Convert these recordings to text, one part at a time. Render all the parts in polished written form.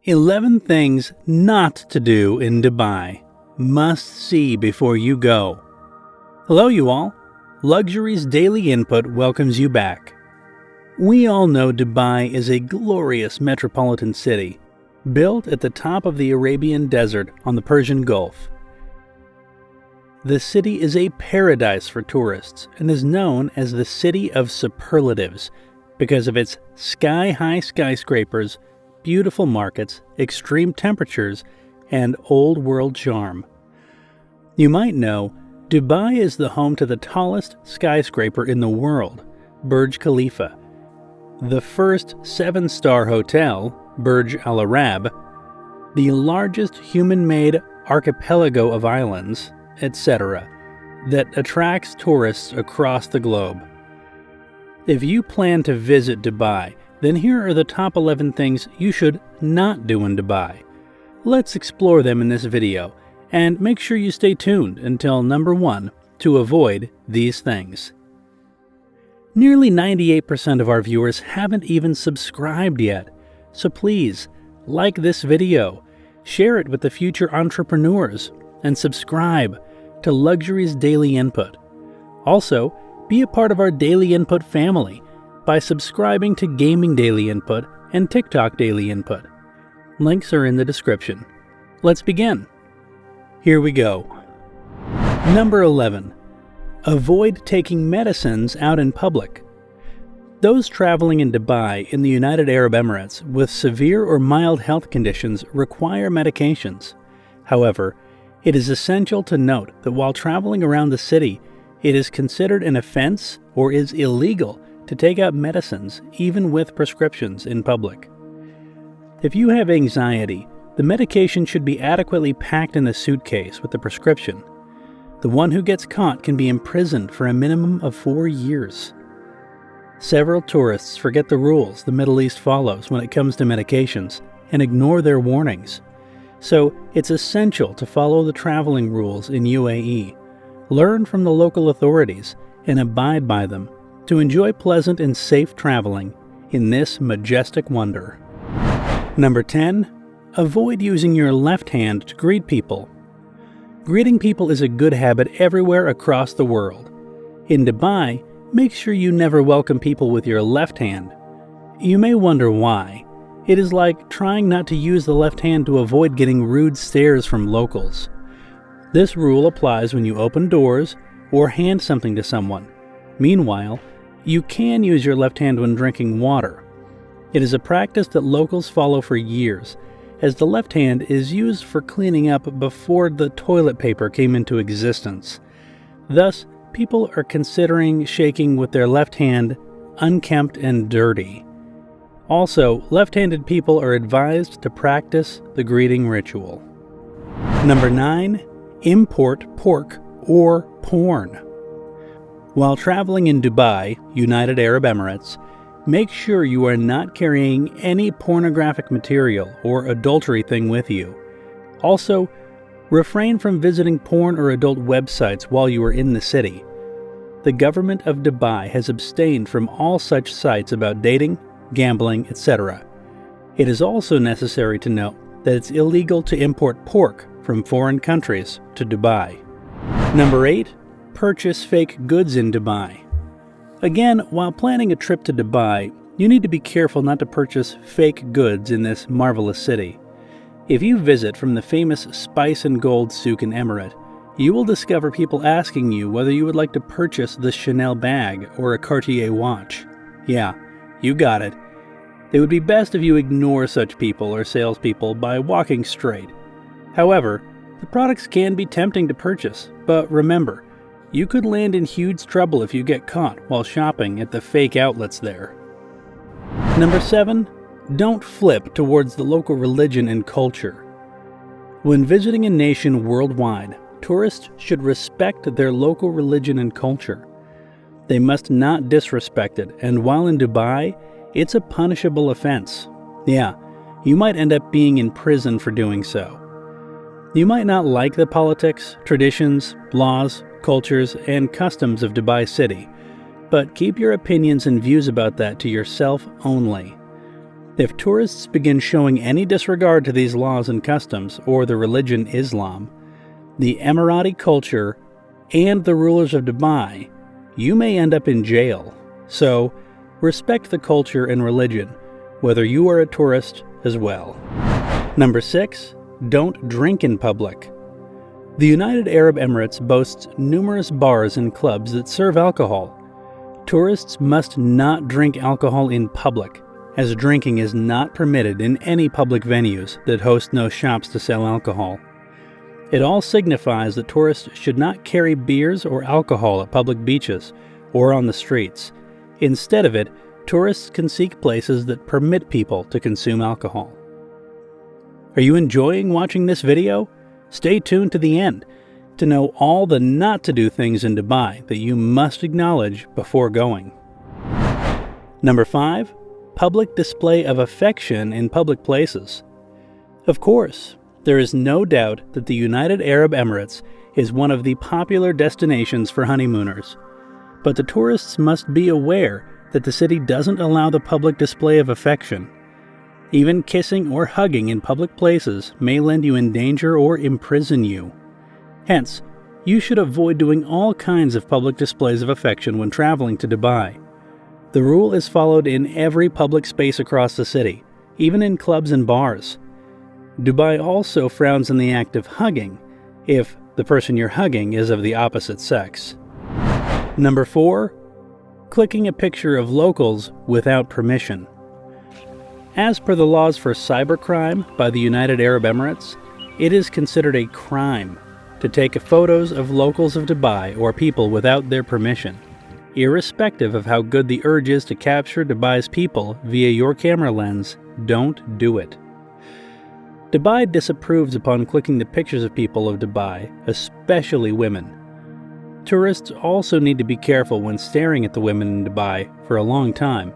11 things not to do in Dubai. Must see before you go. Hello you all. Luxuries Daily Input welcomes you back. We all know Dubai is a glorious metropolitan city, built at the top of the Arabian Desert on the Persian Gulf. The city is a paradise for tourists and is known as the City of Superlatives because of its sky-high skyscrapers, beautiful markets, extreme temperatures, and old-world charm. You might know, Dubai is the home to the tallest skyscraper in the world, Burj Khalifa, the first 7-star hotel, Burj Al Arab, the largest human-made archipelago of islands, etc., that attracts tourists across the globe. If you plan to visit Dubai, then here are the top 11 things you should not do in Dubai. Let's explore them in this video, and make sure you stay tuned until number 1 to avoid these things. Nearly 98% of our viewers haven't even subscribed yet, so please, like this video, share it with the future entrepreneurs, and subscribe to Luxuries Daily Input. Also, be a part of our Daily Input family by subscribing to Gaming Daily Input and TikTok Daily Input. Links are in the description. Let's begin. Here we go. Number 11. Avoid taking medicines out in public. Those traveling in Dubai in the United Arab Emirates with severe or mild health conditions require medications. However, it is essential to note that while traveling around the city, it is considered an offense or is illegal to take out medicines even with prescriptions in public. If you have anxiety, the medication should be adequately packed in a suitcase with the prescription. The one who gets caught can be imprisoned for a minimum of 4 years. Several tourists forget the rules the Middle East follows when it comes to medications and ignore their warnings. So it's essential to follow the traveling rules in UAE, learn from the local authorities, and abide by them to enjoy pleasant and safe traveling in this majestic wonder. Number 10. Avoid using your left hand to greet people. Greeting people is a good habit everywhere across the world. In Dubai, make sure you never welcome people with your left hand. You may wonder why. It is like trying not to use the left hand to avoid getting rude stares from locals. This rule applies when you open doors or hand something to someone. Meanwhile, you can use your left hand when drinking water. It is a practice that locals follow for years, as the left hand is used for cleaning up before the toilet paper came into existence. Thus, people are considering shaking with their left hand unkempt and dirty. Also, left-handed people are advised to practice the greeting ritual. Number 9. Import pork or porn. While traveling in Dubai, United Arab Emirates, make sure you are not carrying any pornographic material or adultery thing with you. Also, refrain from visiting porn or adult websites while you are in the city. The government of Dubai has abstained from all such sites about dating, gambling, etc. It is also necessary to note that it's illegal to import pork from foreign countries to Dubai. Number 8. Purchase fake goods in Dubai. Again, while planning a trip to Dubai, you need to be careful not to purchase fake goods in this marvelous city. If you visit from the famous Spice and Gold souk in Emirate, you will discover people asking you whether you would like to purchase the Chanel bag or a Cartier watch. Yeah, you got it. It would be best if you ignore such people or salespeople by walking straight. However, the products can be tempting to purchase, but remember, you could land in huge trouble if you get caught while shopping at the fake outlets there. Number 7. Don't flip towards the local religion and culture. When visiting a nation worldwide, tourists should respect their local religion and culture. They must not disrespect it, and while in Dubai, it's a punishable offense. Yeah, you might end up being in prison for doing so. You might not like the politics, traditions, laws, cultures, and customs of Dubai City, but keep your opinions and views about that to yourself only. If tourists begin showing any disregard to these laws and customs, or the religion Islam, the Emirati culture, and the rulers of Dubai, you may end up in jail. So, respect the culture and religion, whether you are a tourist as well. Number 6. Don't drink in public. The United Arab Emirates boasts numerous bars and clubs that serve alcohol. Tourists must not drink alcohol in public, as drinking is not permitted in any public venues that host no shops to sell alcohol. It all signifies that tourists should not carry beers or alcohol at public beaches or on the streets. Instead of it, tourists can seek places that permit people to consume alcohol. Are you enjoying watching this video? Stay tuned to the end to know all the not-to-do things in Dubai that you must acknowledge before going. Number 5. Public display of affection in public places. Of course, there is no doubt that the United Arab Emirates is one of the popular destinations for honeymooners. But the tourists must be aware that the city doesn't allow the public display of affection. Even kissing or hugging in public places may land you in danger or imprison you. Hence, you should avoid doing all kinds of public displays of affection when traveling to Dubai. The rule is followed in every public space across the city, even in clubs and bars. Dubai also frowns on the act of hugging, if the person you're hugging is of the opposite sex. Number 4. Clicking a picture of locals without permission. As per the laws for cybercrime by the United Arab Emirates, it is considered a crime to take photos of locals of Dubai or people without their permission. Irrespective of how good the urge is to capture Dubai's people via your camera lens, don't do it. Dubai disapproves upon clicking the pictures of people of Dubai, especially women. Tourists also need to be careful when staring at the women in Dubai for a long time,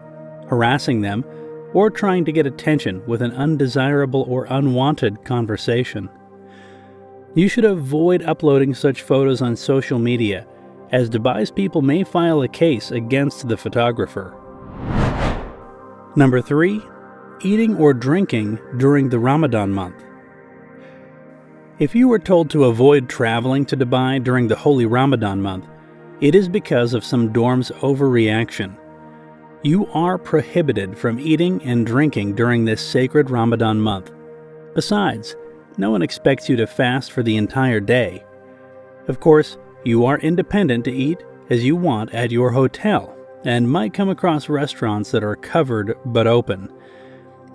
harassing them, or trying to get attention with an undesirable or unwanted conversation. You should avoid uploading such photos on social media, as Dubai's people may file a case against the photographer. Number 3. Eating or drinking during the Ramadan month. If you were told to avoid traveling to Dubai during the holy Ramadan month, it is because of some dorms' overreaction. You are prohibited from eating and drinking during this sacred Ramadan month. Besides, no one expects you to fast for the entire day. Of course, you are independent to eat as you want at your hotel, and might come across restaurants that are covered but open.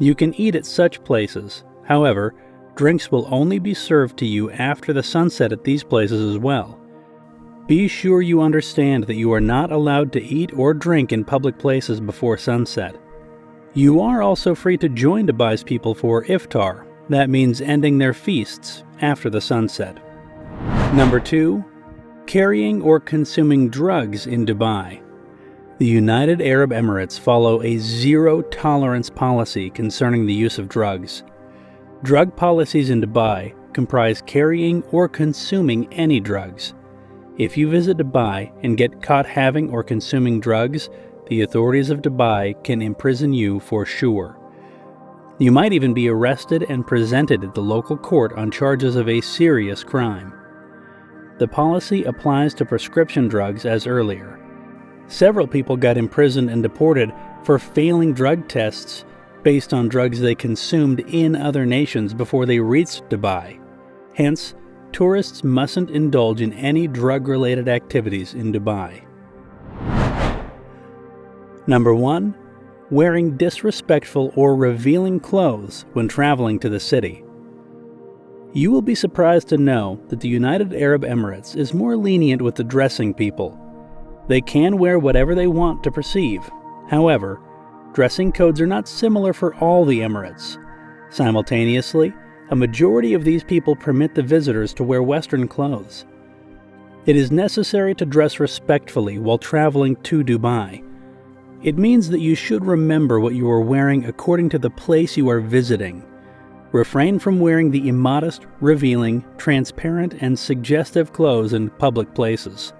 You can eat at such places. However, drinks will only be served to you after the sunset at these places as well. Be sure you understand that you are not allowed to eat or drink in public places before sunset. You are also free to join Dubai's people for iftar. That means ending their feasts after the sunset. Number 2. Carrying or consuming drugs in Dubai. The United Arab Emirates follow a zero-tolerance policy concerning the use of drugs. Drug policies in Dubai comprise carrying or consuming any drugs. If you visit Dubai and get caught having or consuming drugs, the authorities of Dubai can imprison you for sure. You might even be arrested and presented at the local court on charges of a serious crime. The policy applies to prescription drugs as earlier. Several people got imprisoned and deported for failing drug tests based on drugs they consumed in other nations before they reached Dubai. Hence, tourists mustn't indulge in any drug-related activities in Dubai. Number 1. Wearing disrespectful or revealing clothes when traveling to the city. You will be surprised to know that the United Arab Emirates is more lenient with addressing people. They can wear whatever they want to perceive. However, dressing codes are not similar for all the Emirates. Simultaneously, a majority of these people permit the visitors to wear Western clothes. It is necessary to dress respectfully while traveling to Dubai. It means that you should remember what you are wearing according to the place you are visiting. Refrain from wearing the immodest, revealing, transparent, and suggestive clothes in public places.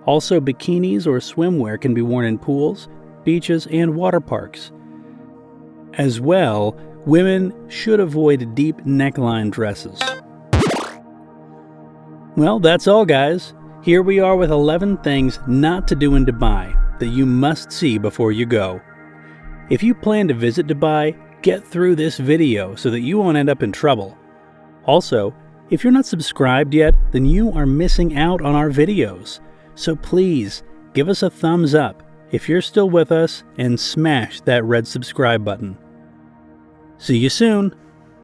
Also, bikinis or swimwear can be worn in pools, beaches, and water parks. As well, women should avoid deep neckline dresses. Well, that's all, guys. Here we are with 11 things not to do in Dubai that you must see before you go. If you plan to visit Dubai, get through this video so that you won't end up in trouble. Also, if you're not subscribed yet, then you are missing out on our videos. So please, give us a thumbs up if you're still with us and smash that red subscribe button. See you soon!